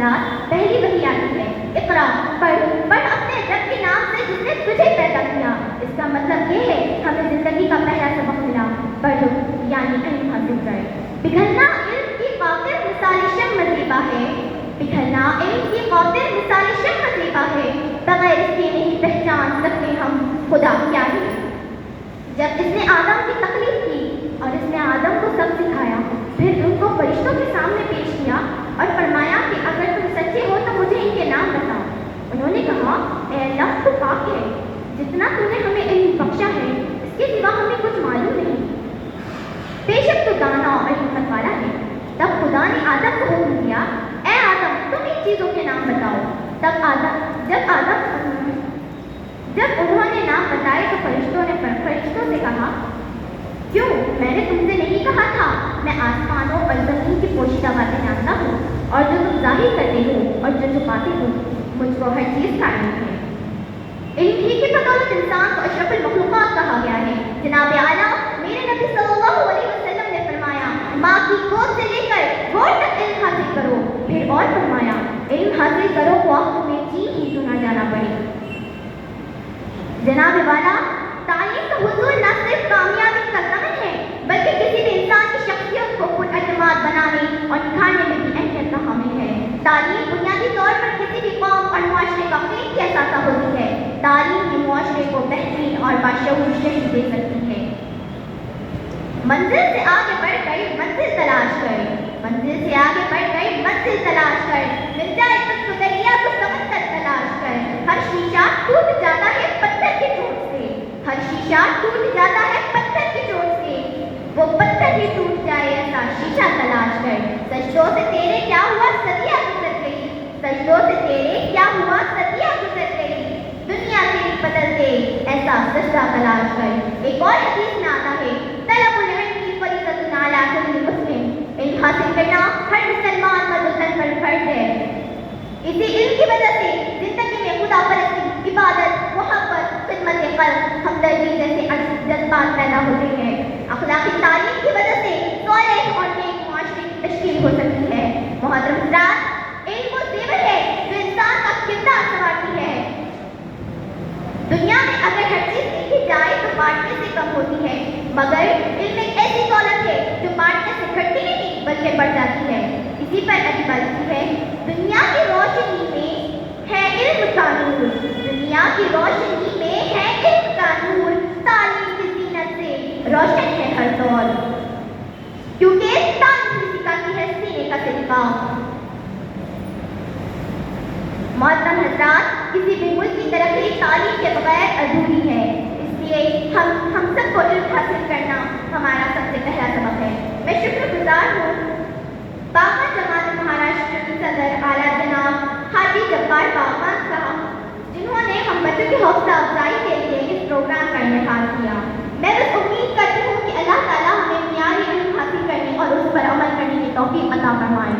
حضرات، پہلی وحی آتی ہے، اقرا، پڑھ اپنے رب کے نام سے جس نے تجھے پیدا کیا۔ اس کا مطلب یہ ہے ہمیں زندگی کا پہلا سبق ملا، پڑھو یعنی علم حاصل کرے۔ پگھلنا علم کی قاطر مثال شمع زیبا ہے، پگھلنا علم کی قاطر مثال شمع زیبا ہے، بغیر اس کے نہیں پہچان سکتے ہم خدا کیا ہے۔ جب اس نے آدم کی تخلیق کی اور اس نے آدم کو سب سکھایا، پھر ان کو فرشتوں کے سامنے پیش کیا اور فرمایا کہ اگر تم سچے ہو تو مجھے ان کے نام بتاؤ۔ انہوں نے کہا، اے اللہ تو پاک ہے، جتنا تو نے ہمیں علم بخشا ہے اس کے سوا ہمیں کچھ معلوم نہیں، بے شک تو دانا اور حکمت والا ہے۔ تب خدا نے آدم کو حکم دیا، اے آدم تم ان چیزوں کے نام بتاؤ۔ جب انہوں نے نام بتائے تو فرشتوں سے کہا، کیوں، میں نے تم سے نہیں کہا تھا میں آسمانوں اور زمین کی پوشیدہ باتیں جانتا ہوں، اور جو تم ظاہر کرتے ہو اور جو چھپاتے ہو مجھ کو ہر چیز کا علم ہے۔ علم ہی کی بدولت انسان کو اشرف المخلوقات کہا گیا ہے۔ جناب اعلیٰ میرے نبی صلی اللہ علیہ وسلم نے فرمایا، ماں کی گود سے لے کر گوڑ تک علم حاصل کرو، پھر اور فرمایا، علم حاصل کرو خواہ تمہیں چین ہی سنا جانا پڑے۔ جناب والا، تعلیم کا حصول نہ صرف کامیابی کا ضمن ہے بلکہ کسی بھی انسان کی شخصیت کو خود اعتماد بنانے اور نکھارنے میں بھی اہمیت کا حامل ہے۔ تعلیم بنیادی طور پر کسی بھی قوم اور معاشرے کا قیمتی اثاثہ ہوتی ہے۔ تعلیم ہی معاشرے کو بہترین اور باشعور شکل دے سکتی ہے۔ منزل سے آگے بڑھ کر منزل تلاش کر، منزل سے آگے بڑھ کر منزل تلاش کر، مل جائے تجھ کو دریا تو سمندر تلاش کر۔ ہر شیشہ ٹوٹ جاتا ہے پتھر کی چوٹ سے، ہر شیشہ ٹوٹ جاتا ہے پتھر کی چوٹ سے، وہ پتھر ہی ٹوٹ جائے ایسا شیشہ تلاش کر۔ سجدوں سے تیرے کیا ہوا صدیاں گزر گئی، سجدوں سے تیرے کیا ہوا صدیاں گزر گئی، دنیا تیری بدل دے ایسا سجدہ تلاش کر۔ ایک اور حدیث میں آتا ہے، طلب العلم کی فریضۃ علی کل مسلم، علم حاصل کرنا ہر مسلمان مرد پر فرض ہے۔ اسی علم کی وجہ سے زندگی میں خدا پرستی، عبادت، محبت، خدمت قلب، ہمدردی جیسے جذبات پیدا ہوتے ہیں۔ اخلاقی تعلیم کی وجہ سے صالح اور نیک معاشرے کی تشکیل ہو سکتی ہے۔ محترم حضرات، علم وہ زیور ہے جو انسان کا کردار سنوارتی ہے۔ دنیا میں اگر ہر چیز دیکھی جائے تو بانٹنے سے کم ہوتی ہے، مگر علم ایک ایسی دولت ہے جو بانٹنے سے گھٹتی نہیں بلکہ بڑھ جاتی ہے۔ اسی پر عجیبہ لکھی ہے، دنیا کی روشنی میں ہے علم کا نور، دنیا کی روشنی میں ہے علم کا نور، تعلیم کی زینت سے روشن ہے ہر دور، کیونکہ تعلیم ہی سکھاتی ہے سینے کا سلیقہ۔ محترم حضرات، کسی بھی ملک کی ترقی تعلیم کے بغیر ادھوری ہے، اس لیے ہم سب کو علم حاصل کرنا ہمارا سب سے پہلا سبق ہے۔ میں شکر گزار ہوں باغبان جماعت مہاراشٹر کی صدر اعلیٰ جناب حاجی جبار باغبان صاحب، جنہوں نے ہم بچوں کی حوصلہ افزائی کے لیے اس پروگرام کا انعقاد کیا۔ میں بس امید کرتی ہوں کہ اللہ تعالیٰ ہمیں معیاری علم حاصل کرنے اور اس پر عمل کرنے کی توفیق عطا فرمائے۔